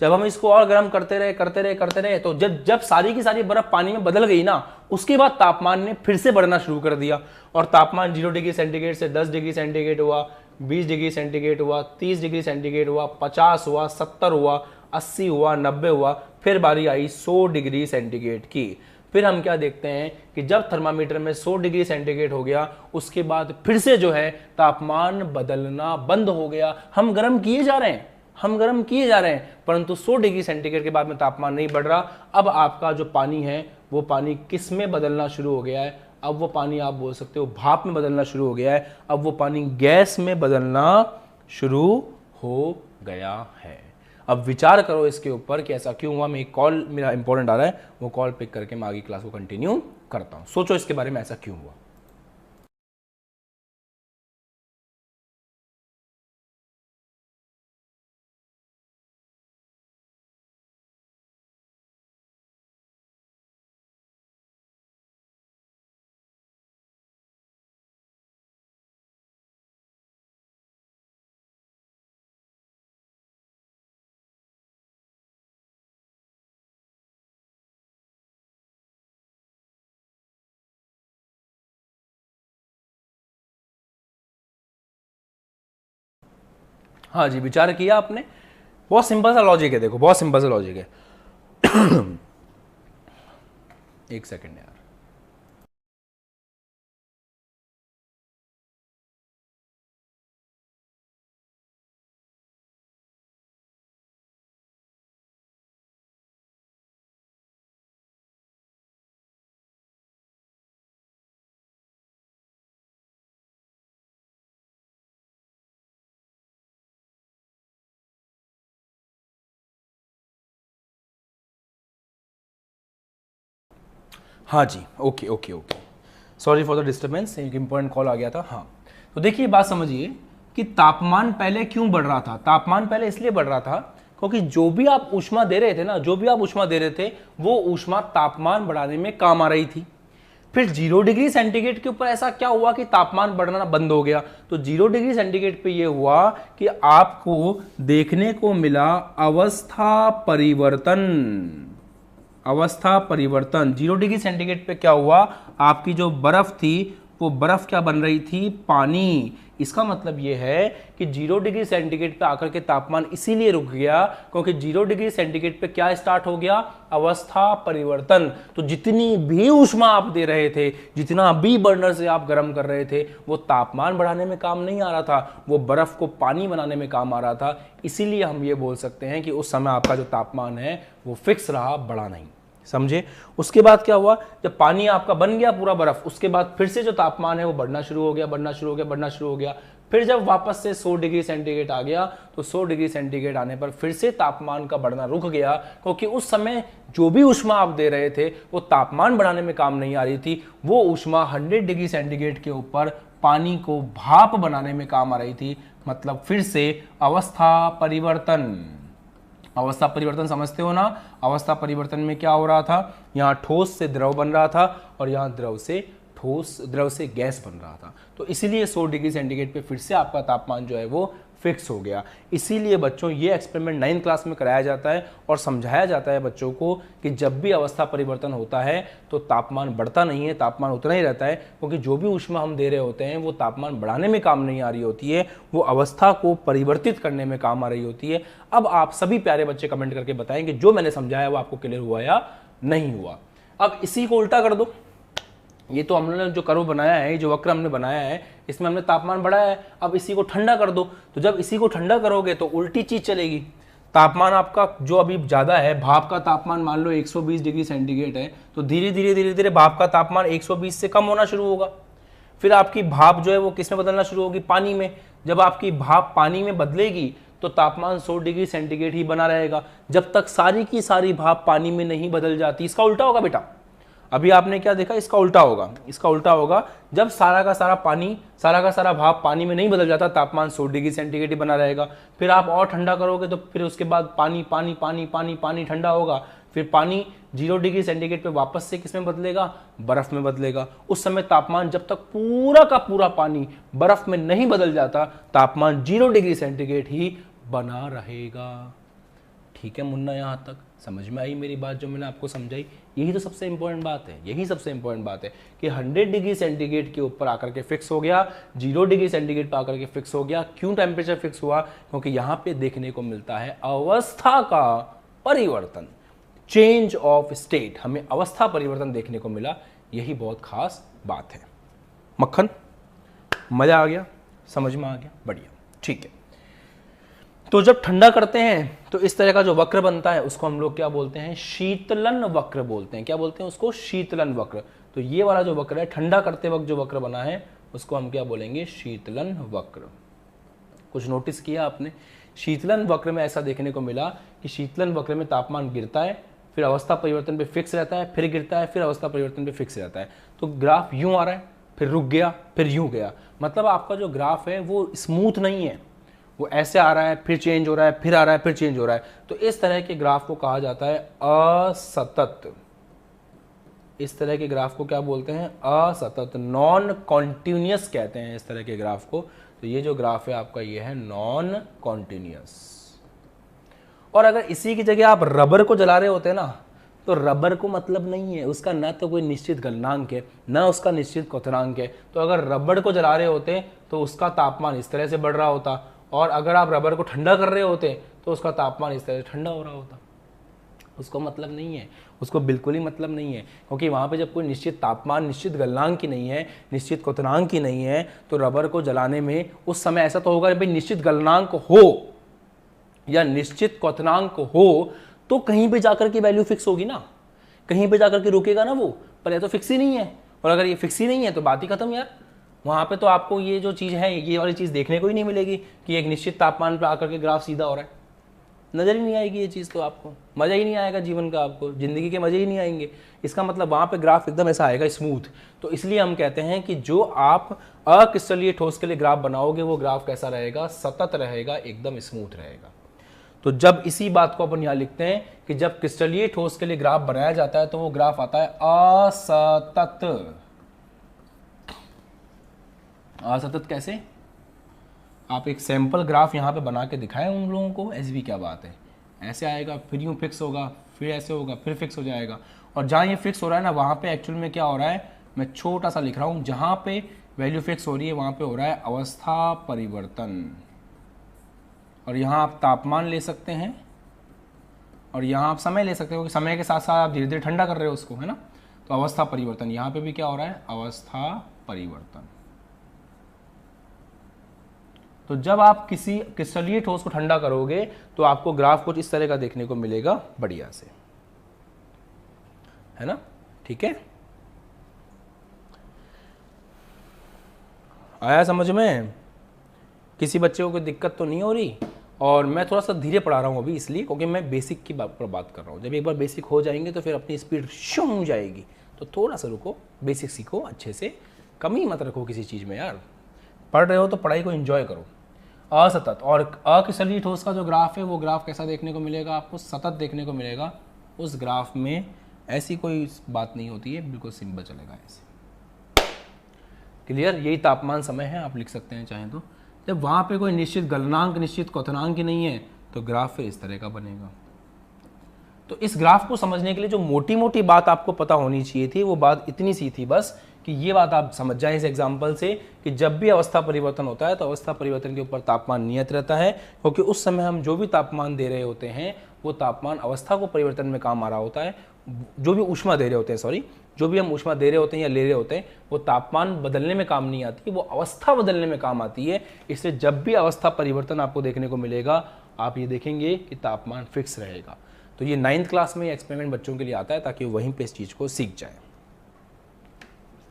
Speaker 1: जब हम इसको और गर्म करते रहे तो जब सारी की सारी बर्फ पानी में बदल गई ना, उसके बाद तापमान ने फिर से बढ़ना शुरू कर दिया और तापमान 0 डिग्री सेंटीग्रेड से 10 डिग्री सेंटीग्रेड हुआ, 20 डिग्री सेंटीग्रेड हुआ, 30 डिग्री सेंटीग्रेड हुआ, 50 हुआ, 70 हुआ, 80 हुआ, 90 हुआ, फिर बारी आई 100 डिग्री सेंटीग्रेड की। फिर हम क्या देखते हैं कि जब थर्मामीटर में 100 डिग्री सेंटीग्रेड हो गया उसके बाद फिर से जो है तापमान बदलना बंद हो गया। हम गर्म किए जा रहे हैं परंतु 100 डिग्री सेंटीग्रेड के बाद में तापमान नहीं बढ़ रहा। अब आपका जो पानी है वो पानी किस में बदलना शुरू हो गया है, अब वो पानी आप बोल सकते हो भाप में बदलना शुरू हो गया है, अब वो पानी गैस में बदलना शुरू हो गया है। अब विचार करो इसके ऊपर कि ऐसा क्यों हुआ। मैं एक कॉल मेरा इंपॉर्टेंट आ रहा है, वो कॉल पिक करके मैं आगे क्लास को कंटिन्यू करता हूं। सोचो इसके बारे में ऐसा क्यों हुआ। हाँ जी, विचार किया आपने, बहुत सिंपल सा लॉजिक है, देखो बहुत सिंपल सा लॉजिक है। एक सेकंड यार। हाँ जी, okay okay okay, sorry for the disturbance, एक इंपॉर्टेंट कॉल आ गया था। हाँ, तो देखिए बात समझिए कि तापमान पहले क्यों बढ़ रहा था। तापमान पहले इसलिए बढ़ रहा था क्योंकि जो भी आप ऊष्मा दे रहे थे ना, जो भी आप ऊष्मा दे रहे थे, वो ऊष्मा तापमान बढ़ाने में काम आ रही थी। फिर 0 डिग्री सेंटीग्रेड के ऊपर ऐसा क्या हुआ कि तापमान बढ़ना बंद हो गया। तो 0 डिग्री सेंटीग्रेड पे ये हुआ कि आपको देखने को मिला अवस्था परिवर्तन। अवस्था परिवर्तन 0 डिग्री सेंटीग्रेड पे क्या हुआ, आपकी जो बर्फ थी वो बर्फ क्या बन रही थी, पानी। इसका मतलब यह है कि 0 डिग्री सेंटीग्रेड पे आकर के तापमान इसीलिए रुक गया क्योंकि 0 डिग्री सेंटीग्रेड पे क्या स्टार्ट हो गया, अवस्था परिवर्तन। तो जितनी भी ऊष्मा आप दे रहे थे, जितना भी बर्नर से आप गर्म कर रहे थे, वो तापमान बढ़ाने में काम नहीं आ रहा था, वो बर्फ को पानी बनाने में काम आ रहा था। इसीलिए हम ये बोल सकते हैं कि उस समय आपका जो तापमान है वो फिक्स रहा, बढ़ा नहीं। समझे। उसके बाद क्या हुआ, जब पानी आपका बन गया पूरा बर्फ, उसके बाद फिर से जो तापमान है वो बढ़ना शुरू हो गया, बढ़ना शुरू हो गया, बढ़ना शुरू हो गया। फिर जब वापस से 100 डिग्री सेंटीग्रेड आ गया तो 100 डिग्री सेंटीग्रेड आने पर फिर से तापमान का बढ़ना रुक गया क्योंकि उस समय जो भी ऊष्मा आप दे रहे थे वो तापमान बढ़ाने में काम नहीं आ रही थी, वो ऊष्मा 100 डिग्री सेंटीग्रेड के ऊपर पानी को भाप बनाने में काम आ रही थी। मतलब फिर से अवस्था परिवर्तन। अवस्था परिवर्तन समझते हो ना। अवस्था परिवर्तन में क्या हो रहा था, यहाँ ठोस से द्रव बन रहा था और यहाँ द्रव से गैस बन रहा था। तो इसीलिए 100 डिग्री सेंटीग्रेड पे फिर से आपका तापमान जो है वो फिक्स हो गया। इसीलिए बच्चों ये एक्सपेरिमेंट 9th क्लास में कराया जाता है और समझाया जाता है बच्चों को कि जब भी अवस्था परिवर्तन होता है तो तापमान बढ़ता नहीं है, तापमान उतना ही रहता है क्योंकि जो भी ऊष्मा हम दे रहे होते हैं वो तापमान बढ़ाने में काम नहीं आ रही होती है, वो अवस्था को परिवर्तित करने में काम आ रही होती है। अब आप सभी प्यारे बच्चे कमेंट करके बताएं कि जो मैंने समझाया वो आपको क्लियर हुआ या नहीं हुआ। अब इसी को उल्टा कर दो। ये तो हमने जो कर्व बनाया है, जो वक्र हमने बनाया है, इसमें हमने तापमान बढ़ाया है। अब इसी को ठंडा कर दो। तो जब इसी को ठंडा करोगे तो उल्टी चीज चलेगी। तापमान आपका जो अभी ज्यादा है, भाप का तापमान मान लो 120 डिग्री सेंटीग्रेड है, तो धीरे धीरे भाप का तापमान 120 से कम होना शुरू होगा। फिर आपकी भाप जो है वो किस में बदलना शुरू होगी, पानी में। जब आपकी भाप पानी में बदलेगी तो तापमान 100 डिग्री सेंटीग्रेड ही बना रहेगा जब तक सारी की सारी भाप पानी में नहीं बदल जाती। इसका उल्टा होगा बेटा। अभी आपने क्या देखा, इसका उल्टा होगा। इसका उल्टा होगा जब सारा का सारा भाप पानी में नहीं बदल जाता, तापमान 100 डिग्री सेंटीग्रेड ही बना रहेगा। फिर आप और ठंडा करोगे तो फिर उसके बाद पानी पानी पानी पानी पानी ठंडा होगा। फिर पानी 0 डिग्री सेंटीग्रेड पे वापस से किस में बदलेगा, बर्फ में बदलेगा। उस समय तापमान जब तक पूरा का पूरा पानी बर्फ में नहीं बदल जाता, तापमान 0 डिग्री सेंटीग्रेड ही बना रहेगा। ठीक है मुन्ना, यहां तक समझ में आई मेरी बात जो मैंने आपको समझाई। यही तो सबसे इंपॉर्टेंट बात है, यही सबसे इंपॉर्टेंट बात है कि 100 डिग्री सेंटीग्रेड के ऊपर आकर के फिक्स हो गया, 0 डिग्री सेंटीग्रेड पर आकर के फिक्स हो गया। क्यों टेम्परेचर फिक्स हुआ, क्योंकि यहां पे देखने को मिलता है अवस्था का परिवर्तन, चेंज ऑफ स्टेट। हमें अवस्था परिवर्तन देखने को मिला, यही बहुत खास बात है। मक्खन, मजा आ गया, समझ में आ गया, बढ़िया, ठीक है। तो जब ठंडा करते हैं तो इस तरह का जो वक्र बनता है उसको हम लोग क्या बोलते हैं, शीतलन वक्र बोलते हैं। क्या बोलते हैं उसको, शीतलन वक्र। तो ये वाला जो वक्र है, ठंडा करते वक्त जो वक्र बना है उसको हम क्या बोलेंगे, शीतलन वक्र। कुछ नोटिस किया आपने, शीतलन वक्र में ऐसा देखने को मिला कि शीतलन वक्र में तापमान गिरता है, फिर अवस्था परिवर्तन पे फिक्स रहता है, फिर गिरता है, फिर अवस्था परिवर्तन पे फिक्स रहता है। तो ग्राफ यूं आ रहा है, फिर रुक गया, फिर यूं गया। मतलब आपका जो ग्राफ है वो स्मूथ नहीं है, वो ऐसे आ रहा है, फिर चेंज हो रहा है, फिर आ रहा है, फिर चेंज हो रहा है। तो इस तरह के ग्राफ को कहा जाता है असतत। इस तरह के ग्राफ को क्या बोलते हैं, असतत, नॉन कॉन्टिन्यूअस कहते हैं इस तरह के ग्राफ को। तो ये जो ग्राफ है आपका, ये है नॉन कॉन्टिन्यूअस। और अगर इसी की जगह आप रबर को जला रहे होते हैं ना, तो रबर को मतलब नहीं है, उसका ना तो कोई निश्चित गलनांक है, ना उसका निश्चित क्वथनांक है। तो अगर रबर को जला रहे होते तो उसका तापमान इस तरह से बढ़ रहा होता, और अगर आप रबर को ठंडा कर रहे होते तो उसका तापमान इस तरह से ठंडा हो रहा होता। उसको मतलब नहीं है, उसको बिल्कुल ही मतलब नहीं है, क्योंकि वहाँ पे जब कोई निश्चित तापमान, निश्चित गलनांक की नहीं है, निश्चित क्वथनांक की नहीं है, तो रबर को जलाने में उस समय ऐसा तो होगा भाई निश्चित गलनांक हो या निश्चित क्वथनांक हो तो कहीं पे जाकर के वैल्यू फिक्स होगी ना, कहीं पे जाकर के रुकेगा ना वो, पर यह तो फिक्स ही नहीं है। और अगर ये फिक्स ही नहीं है तो बात ही खत्म यार। वहाँ पे तो आपको ये जो चीज़ है, ये वाली चीज़ देखने को ही नहीं मिलेगी कि एक निश्चित तापमान पर आकर के ग्राफ सीधा हो रहा है। नज़र ही नहीं आएगी ये चीज़, तो आपको मज़ा ही नहीं आएगा जीवन का, आपको ज़िंदगी के मज़े ही नहीं आएंगे। इसका मतलब वहाँ पे ग्राफ एकदम ऐसा आएगा स्मूथ। तो इसलिए हम कहते हैं कि जो आप अक्रिस्टलीय ठोस के लिए ग्राफ बनाओगे वो ग्राफ कैसा रहेगा, सतत रहेगा, एकदम स्मूथ रहेगा। तो जब इसी बात को अपन यहाँ लिखते हैं कि जब क्रिस्टलीय ठोस के लिए ग्राफ बनाया जाता है तो वो ग्राफ आता है असतत। असतत कैसे? आप एक सैंपल ग्राफ यहाँ पे बना के दिखाएं उन लोगों को, ऐसी भी क्या बात है, ऐसे आएगा, फिर यूँ फिक्स होगा, फिर ऐसे होगा, फिर फिक्स हो जाएगा। और जहाँ ये फिक्स हो रहा है ना, वहाँ पे एक्चुअल में क्या हो रहा है, मैं छोटा सा लिख रहा हूँ, जहाँ पे वैल्यू फिक्स हो रही है वहाँ पे हो रहा है अवस्था परिवर्तन। और यहाँ आप तापमान ले सकते हैं और यहाँ आप समय ले सकते हो, क्योंकि समय के साथ साथ आप धीरे धीरे ठंडा कर रहे हो उसको, है ना। तो अवस्था परिवर्तन, यहाँ पे भी क्या हो रहा है, अवस्था परिवर्तन। तो जब आप किसी क्रिस्टलीय ठोस को ठंडा करोगे तो आपको ग्राफ कुछ इस तरह का देखने को मिलेगा, बढ़िया से, है ना। ठीक है, आया समझ में? किसी बच्चे को कोई दिक्कत तो नहीं हो रही? और मैं थोड़ा सा धीरे पढ़ा रहा हूँ अभी इसलिए क्योंकि मैं बेसिक की बात कर रहा हूँ। जब एक बार बेसिक हो जाएंगे तो फिर अपनी स्पीड शूं हो जाएगी। तो थोड़ा सा रुको, बेसिक सीखो अच्छे से, कमी मत रखो किसी चीज़ में यार। पढ़ रहे हो तो पढ़ाई को एंजॉय करो। असतत और अक्रिस्टलीय ठोस का जो ग्राफ है वो ग्राफ कैसा देखने को मिलेगा आपको, सतत देखने को मिलेगा। उस ग्राफ में ऐसी कोई बात नहीं होती है, बिल्कुल सिंपल चलेगा ऐसे। क्लियर? यही तापमान समय है, आप लिख सकते हैं चाहें तो। जब वहाँ पे कोई निश्चित गलनांक, निश्चित क्वथनांक ही नहीं है तो ग्राफ फिर इस तरह का बनेगा। तो इस ग्राफ को समझने के लिए जो मोटी मोटी बात आपको पता होनी चाहिए थी वो बात इतनी सी थी बस, कि ये बात आप समझ जाएं इस एग्जाम्पल से कि जब भी अवस्था परिवर्तन होता है तो अवस्था परिवर्तन के ऊपर तापमान नियत रहता है, क्योंकि उस समय हम जो भी तापमान दे रहे होते हैं वो तापमान अवस्था को परिवर्तन में काम आ रहा होता है। जो भी ऊष्मा दे रहे होते हैं, सॉरी, जो भी हम ऊष्मा दे रहे होते हैं या ले रहे होते हैं वो तापमान बदलने में काम नहीं आती, वो अवस्था बदलने में काम आती है। इसलिए जब भी अवस्था परिवर्तन आपको देखने को मिलेगा आप ये देखेंगे कि तापमान फिक्स रहेगा। तो ये 9th क्लास में एक्सपेरिमेंट बच्चों के लिए आता है ताकि वहीं पे इस चीज़ को सीख जाए।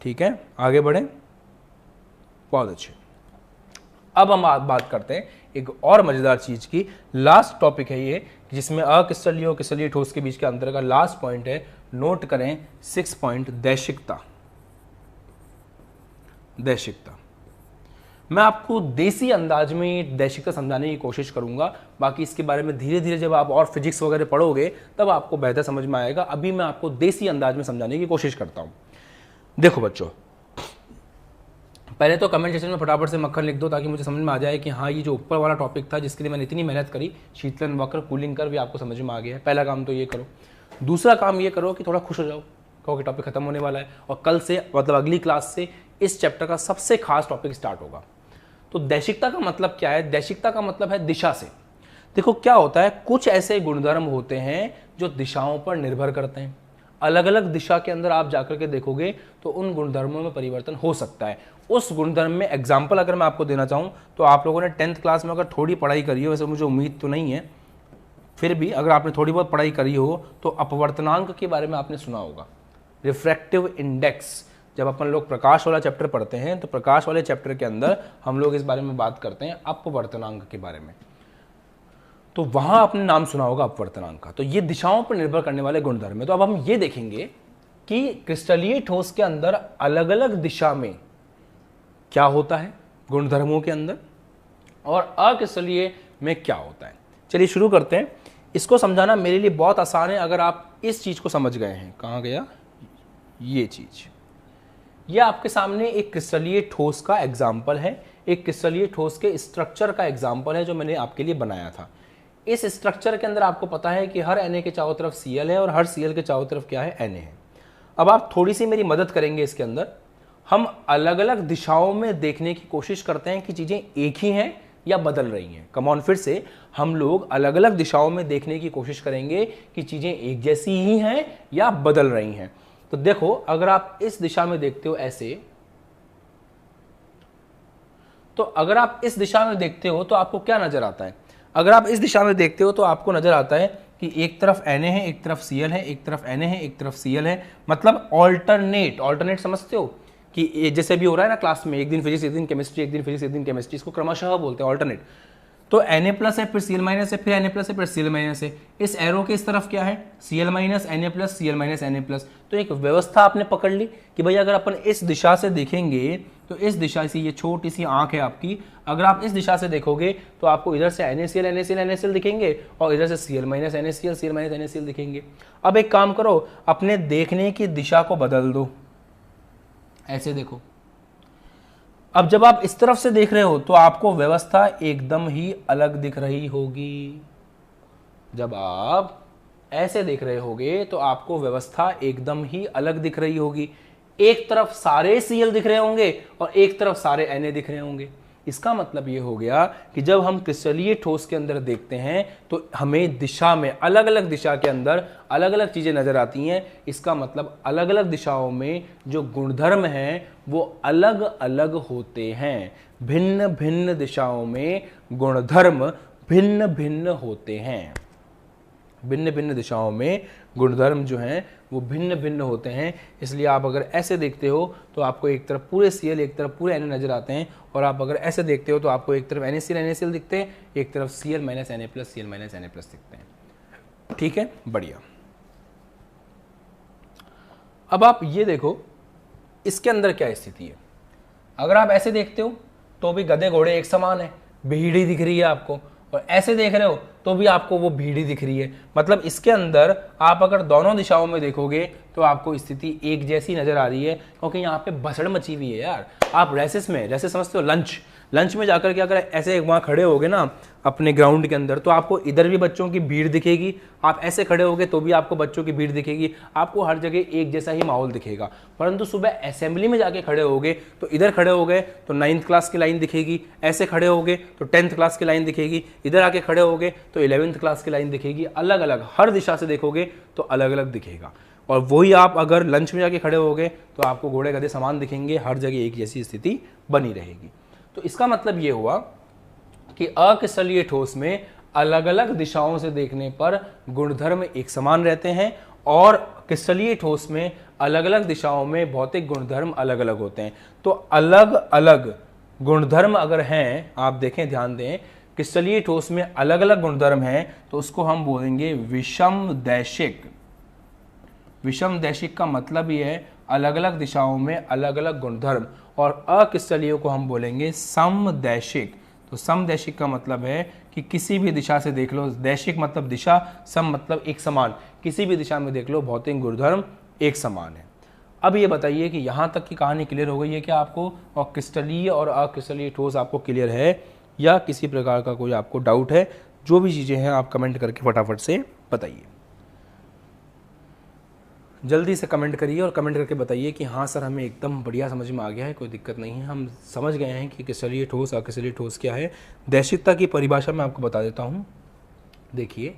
Speaker 1: ठीक है, आगे बढ़ें। बहुत अच्छे। अब हम बात करते हैं एक और मजेदार चीज की। लास्ट टॉपिक है ये जिसमें अक्रिस्टलीय और क्रिस्टलीय ठोस के बीच के अंतर का लास्ट पॉइंट है। नोट करें 6 पॉइंट, दैशिकता। दैशिकता मैं आपको देसी अंदाज में दैशिकता समझाने की कोशिश करूंगा। बाकी इसके बारे में धीरे धीरे जब आप और फिजिक्स वगैरह पढ़ोगे तब आपको बेहतर समझ में आएगा। अभी मैं आपको देसी अंदाज में समझाने की कोशिश करता हूं। देखो बच्चों, पहले तो कमेंट सेक्शन में फटाफट से मक्खन लिख दो ताकि मुझे समझ में आ जाए कि हाँ ये जो ऊपर वाला टॉपिक था जिसके लिए मैंने इतनी मेहनत करी, शीतलन वक्र, कूलिंग कर, भी आपको समझ में आ गया है। पहला काम तो ये करो। दूसरा काम ये करो कि थोड़ा खुश हो जाओ क्योंकि टॉपिक खत्म होने वाला है और कल से मतलब अगली क्लास से इस चैप्टर का सबसे खास टॉपिक स्टार्ट होगा। तो दैशिकता का मतलब क्या है? दैशिकता का मतलब है दिशा से। देखो क्या होता है, कुछ ऐसे गुणधर्म होते हैं जो दिशाओं पर निर्भर करते हैं। अलग अलग दिशा के अंदर आप जाकर के देखोगे तो उन गुणधर्मों में परिवर्तन हो सकता है। उस गुणधर्म में एग्जाम्पल अगर मैं आपको देना चाहूँ तो आप लोगों ने 10th क्लास में अगर थोड़ी पढ़ाई करी हो, वैसे मुझे उम्मीद तो नहीं है, फिर भी अगर आपने थोड़ी बहुत पढ़ाई करी हो तो अपवर्तनांक के बारे में आपने सुना होगा। रिफ्रैक्टिव इंडेक्स, जब अपन लोग प्रकाश वाला चैप्टर पढ़ते हैं तो प्रकाश वाले चैप्टर के अंदर हम लोग इस बारे में बात करते हैं अपवर्तनांक के बारे में। तो वहां आपने नाम सुना होगा अपवर्तनांक का। तो ये दिशाओं पर निर्भर करने वाले गुणधर्म है। तो अब हम ये देखेंगे कि क्रिस्टलीय ठोस के अंदर अलग अलग दिशा में क्या होता है गुणधर्मों के अंदर और अक्रिस्टलीय में क्या होता है। चलिए शुरू करते हैं। इसको समझाना मेरे लिए बहुत आसान है अगर आप इस चीज को समझ गए हैं। कहाँ गया ये चीज? ये आपके सामने एक क्रिस्टलीय ठोस का एग्जाम्पल है, एक क्रिस्टलीय ठोस के स्ट्रक्चर का एग्जाम्पल है जो मैंने आपके लिए बनाया था। इस स्ट्रक्चर के अंदर आपको पता है कि हर Na के चारों तरफ Cl है और हर Cl के चारों तरफ क्या है, Na है। अब आप थोड़ी सी मेरी मदद करेंगे इसके अंदर। हम अलग अलग दिशाओं में देखने की कोशिश करते हैं कि चीजें एक ही हैं या बदल रही हैं। कम ऑन, फिर से हम लोग अलग अलग दिशाओं में देखने की कोशिश करेंगे कि चीजें एक जैसी ही हैं या बदल रही हैं। तो देखो, अगर आप इस दिशा में देखते हो ऐसे, तो अगर आप इस दिशा में देखते हो तो आपको क्या नजर आता है? अगर आप इस दिशा में देखते हो तो आपको नजर आता है कि एक तरफ Na है, एक तरफ Cl है, एक तरफ Na है, एक तरफ Cl है। मतलब ऑल्टरनेट समझते हो कि जैसे भी हो रहा है ना क्लास में, एक दिन फिजिक्स एक दिन केमिस्ट्री, एक दिन फिजिक्स एक दिन केमिस्ट्री, इसको क्रमशः बोलते हैं ऑल्टरनेट। तो Na प्लस है, फिर Cl माइनस है, फिर Na प्लस है, फिर Cl माइनस है। इस एरो के इस तरफ क्या है, Cl minus Na plus Cl minus Na plus. तो एक व्यवस्था आपने पकड़ ली कि भाई अगर अपन इस दिशा से देखेंगे तो इस दिशा से, ये छोटी सी आंख है आपकी, अगर आप इस दिशा से देखोगे तो आपको इधर से NaCl NaCl NaCl दिखेंगे और इधर से Cl minus NaCl Cl minus NaCl दिखेंगे। अब एक काम करो, अपने देखने की दिशा को बदल दो, ऐसे देखो। अब जब आप इस तरफ से देख रहे हो तो आपको व्यवस्था एकदम ही अलग दिख रही होगी। जब आप ऐसे देख रहे होगे तो आपको व्यवस्था एकदम ही अलग दिख रही होगी। एक तरफ सारे Cl दिख रहे होंगे और एक तरफ सारे Na दिख रहे होंगे। इसका मतलब ये हो गया कि जब हम क्रिस्टलीय ठोस के अंदर देखते हैं तो हमें दिशा में, अलग अलग दिशा के अंदर अलग अलग चीजें नजर आती हैं। इसका मतलब अलग अलग दिशाओं में जो गुणधर्म हैं वो अलग अलग होते हैं। भिन्न भिन्न दिशाओं में गुणधर्म भिन्न भिन्न होते हैं। भिन्न भिन्न दिशाओं में गुणधर्म जो हैं वो भिन्न भिन्न होते हैं। इसलिए आप अगर ऐसे देखते हो तो आपको एक तरफ पूरे Cl, एक तरफ पूरे Na नजर आते हैं, और आप अगर ऐसे देखते हो तो आपको एक तरफ NaCl NaCl दिखते हैं, एक तरफ Cl minus Na plus Cl minus Na plus दिखते हैं। ठीक है, बढ़िया। अब आप ये देखो इसके अंदर क्या स्थिति है। अगर आप ऐसे देखते हो तो भी गधे घोड़े एक समान है, भीड़ दिख रही है आपको, और ऐसे देख रहे हो तो भी आपको वो भीड़ ही दिख रही है। मतलब इसके अंदर आप अगर दोनों दिशाओं में देखोगे तो आपको स्थिति एक जैसी नजर आ रही है, क्योंकि यहाँ पे भसड़ मची हुई है यार। आप रेसेस में, जैसे समझते हो लंच में जाकर के अगर ऐसे वहाँ खड़े होगे ना अपने ग्राउंड के अंदर, तो आपको इधर भी बच्चों की भीड़ दिखेगी, आप ऐसे खड़े होगे तो भी आपको बच्चों की भीड़ दिखेगी, आपको हर जगह एक जैसा ही माहौल दिखेगा। परंतु सुबह असेंबली में जाके खड़े होगे तो इधर खड़े हो गए तो 9th क्लास की लाइन दिखेगी, ऐसे खड़े होगे तो 10th क्लास की लाइन दिखेगी, इधर आके खड़े होगे तो 11th क्लास की लाइन दिखेगी। अलग अलग हर दिशा से देखोगे तो अलग अलग दिखेगा। और वही आप अगर लंच में जाके खड़े होगे तो आपको घोड़े गधे समान दिखेंगे, हर जगह एक जैसी स्थिति बनी रहेगी। तो इसका मतलब ये हुआ कि अक्रिस्टलीय ठोस में अलग अलग दिशाओं से देखने पर गुणधर्म एक समान रहते हैं, और क्रिस्टलीय ठोस में अलग अलग दिशाओं में भौतिक गुणधर्म अलग अलग होते हैं। तो अलग अलग गुणधर्म अगर हैं, आप देखें, ध्यान दें, क्रिस्टलीय ठोस में अलग अलग गुणधर्म हैं तो उसको हम बोलेंगे विषम दैशिक। विषम दैशिक का मतलब ये है अलग अलग दिशाओं में अलग अलग गुणधर्म, और अक्रिस्टलीय को हम बोलेंगे समदैशिक। तो समदैशिक का मतलब है कि किसी भी दिशा से देख लो, दैशिक मतलब दिशा, सम मतलब एक समान, किसी भी दिशा में देख लो भौतिक गुणधर्म एक समान है। अब ये बताइए कि यहाँ तक की कहानी क्लियर हो गई है क्या आपको, और क्रिस्टलीय और अक्रिस्टलीय ठोस आपको क्लियर है या किसी प्रकार का कोई आपको डाउट है? जो भी चीज़ें हैं आप कमेंट करके फटाफट से बताइए, जल्दी से कमेंट करिए और कमेंट करके बताइए कि हाँ सर हमें एकदम बढ़िया समझ में आ गया है, कोई दिक्कत नहीं है, हम समझ गए हैं कि क्रिस्टलीय ठोस अक्रिस्टलीय ठोस क्या है। दैशिकता की परिभाषा मैं आपको बता देता हूँ। देखिए,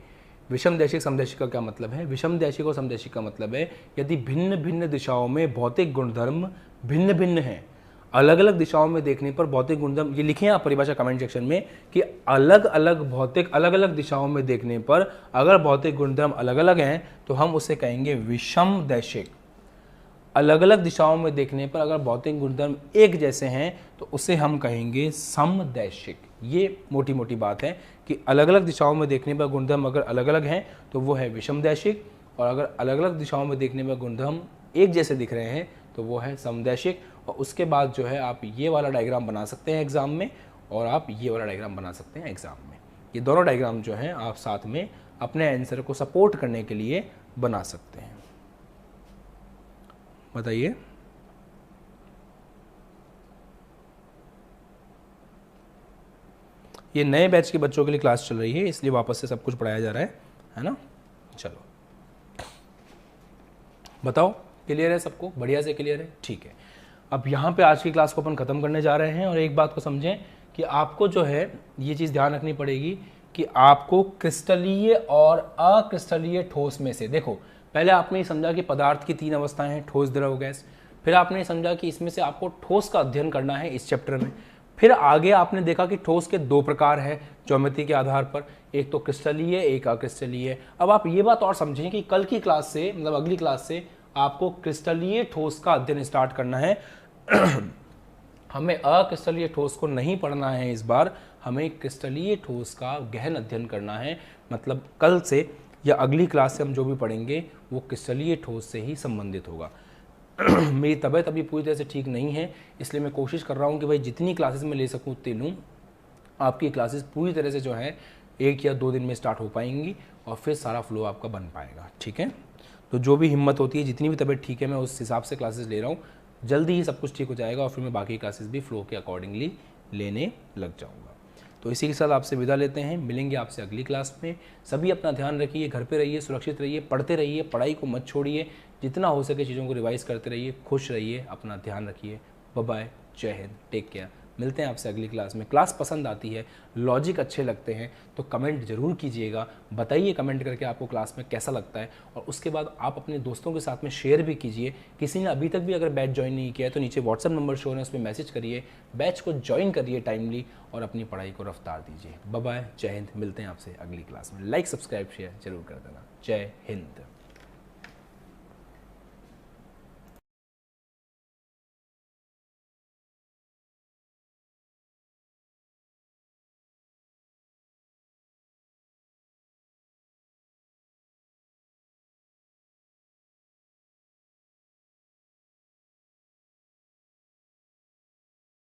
Speaker 1: विषम दैशिक समदैशिक का क्या मतलब है। विषम दैशिक और समदैशिक का मतलब है यदि भिन्न भिन्न दिशाओं में भौतिक गुणधर्म भिन्न भिन्न हैं, अलग अलग दिशाओं में देखने पर भौतिक गुणधर्म, ये लिखें आप परिभाषा कमेंट सेक्शन में कि अलग अलग भौतिक, अलग अलग दिशाओं में देखने पर अगर भौतिक गुणधर्म अलग अलग हैं तो हम उसे कहेंगे विषम दैशिक। अलग अलग दिशाओं में देखने पर अगर भौतिक गुणधर्म एक जैसे हैं तो उसे हम कहेंगे समदैशिक। ये मोटी मोटी बात है कि अलग अलग दिशाओं में देखने पर गुणधर्म अगर अलग अलग हैं तो वो है विषम दैशिक, और अगर अलग अलग दिशाओं में देखने पर गुणधर्म एक जैसे दिख रहे हैं तो वो है समदैशिक। और उसके बाद जो है आप ये वाला डायग्राम बना सकते हैं एग्जाम में, और आप ये वाला डायग्राम बना सकते हैं एग्जाम में। ये दोनों डायग्राम जो हैं आप साथ में अपने आंसर को सपोर्ट करने के लिए बना सकते हैं। बताइए। ये नए बैच के बच्चों के लिए क्लास चल रही है, इसलिए वापस से सब कुछ पढ़ाया जा रहा है ना। चलो बताओ, क्लियर है सबको? बढ़िया से क्लियर है, ठीक है। अब यहाँ पे आज की क्लास को अपन ख़त्म करने जा रहे हैं, और एक बात को समझें कि आपको जो है ये चीज़ ध्यान रखनी पड़ेगी कि आपको क्रिस्टलीय और अक्रिस्टलीय ठोस में से, देखो पहले आपने ये समझा कि पदार्थ की 3 अवस्थाएं हैं, ठोस द्रव गैस। फिर आपने ये समझा कि इसमें से आपको ठोस का अध्ययन करना है इस चैप्टर में। फिर आगे आपने देखा कि ठोस के 2 प्रकार हैं ज्योमेट्री के आधार पर, एक तो क्रिस्टलीय, एक अक्रिस्टलीय। अब आप ये बात और समझें कि कल की क्लास से, मतलब अगली क्लास से आपको क्रिस्टलीय ठोस का अध्ययन स्टार्ट करना है। हमें अक्रिस्टलीय ठोस को नहीं पढ़ना है इस बार, हमें क्रिस्टलीय ठोस का गहन अध्ययन करना है। मतलब कल से या अगली क्लास से हम जो भी पढ़ेंगे वो क्रिस्टलीय ठोस से ही संबंधित होगा। मेरी तबीयत अभी पूरी तरह से ठीक नहीं है, इसलिए मैं कोशिश कर रहा हूँ कि भाई जितनी क्लासेस मैं ले सकूँ उतनी लूँ। आपकी क्लासेस पूरी तरह से जो है 1 या 2 दिन में स्टार्ट हो पाएंगी और फिर सारा फ्लो आपका बन पाएगा, ठीक है। तो जो भी हिम्मत होती है, जितनी भी तबीयत ठीक है, मैं उस हिसाब से क्लासेस ले रहा हूँ। जल्दी ही सब कुछ ठीक हो जाएगा और फिर मैं बाकी क्लासेस भी फ्लो के अकॉर्डिंगली लेने लग जाऊँगा। तो इसी के साथ आपसे विदा लेते हैं, मिलेंगे आपसे अगली क्लास में। सभी अपना ध्यान रखिए, घर पे रहिए, सुरक्षित रहिए, पढ़ते रहिए, पढ़ाई को मत छोड़िए, जितना हो सके चीज़ों को रिवाइज करते रहिए, खुश रहिए, अपना ध्यान रखिए। बाय बाय, जय हिंद, टेक केयर। मिलते हैं आपसे अगली क्लास में। क्लास पसंद आती है, लॉजिक अच्छे लगते हैं तो कमेंट जरूर कीजिएगा, बताइए कमेंट करके आपको क्लास में कैसा लगता है, और उसके बाद आप अपने दोस्तों के साथ में शेयर भी कीजिए। किसी ने अभी तक भी अगर बैच ज्वाइन नहीं किया है तो नीचे व्हाट्सएप नंबर शो है, उस पर मैसेज करिए, बैच को ज्वाइन करिए टाइमली और अपनी पढ़ाई को रफ्तार दीजिए। बाय बाय, जय हिंद, मिलते हैं आपसे अगली क्लास में। लाइक सब्सक्राइब शेयर जरूर कर देना। जय हिंद।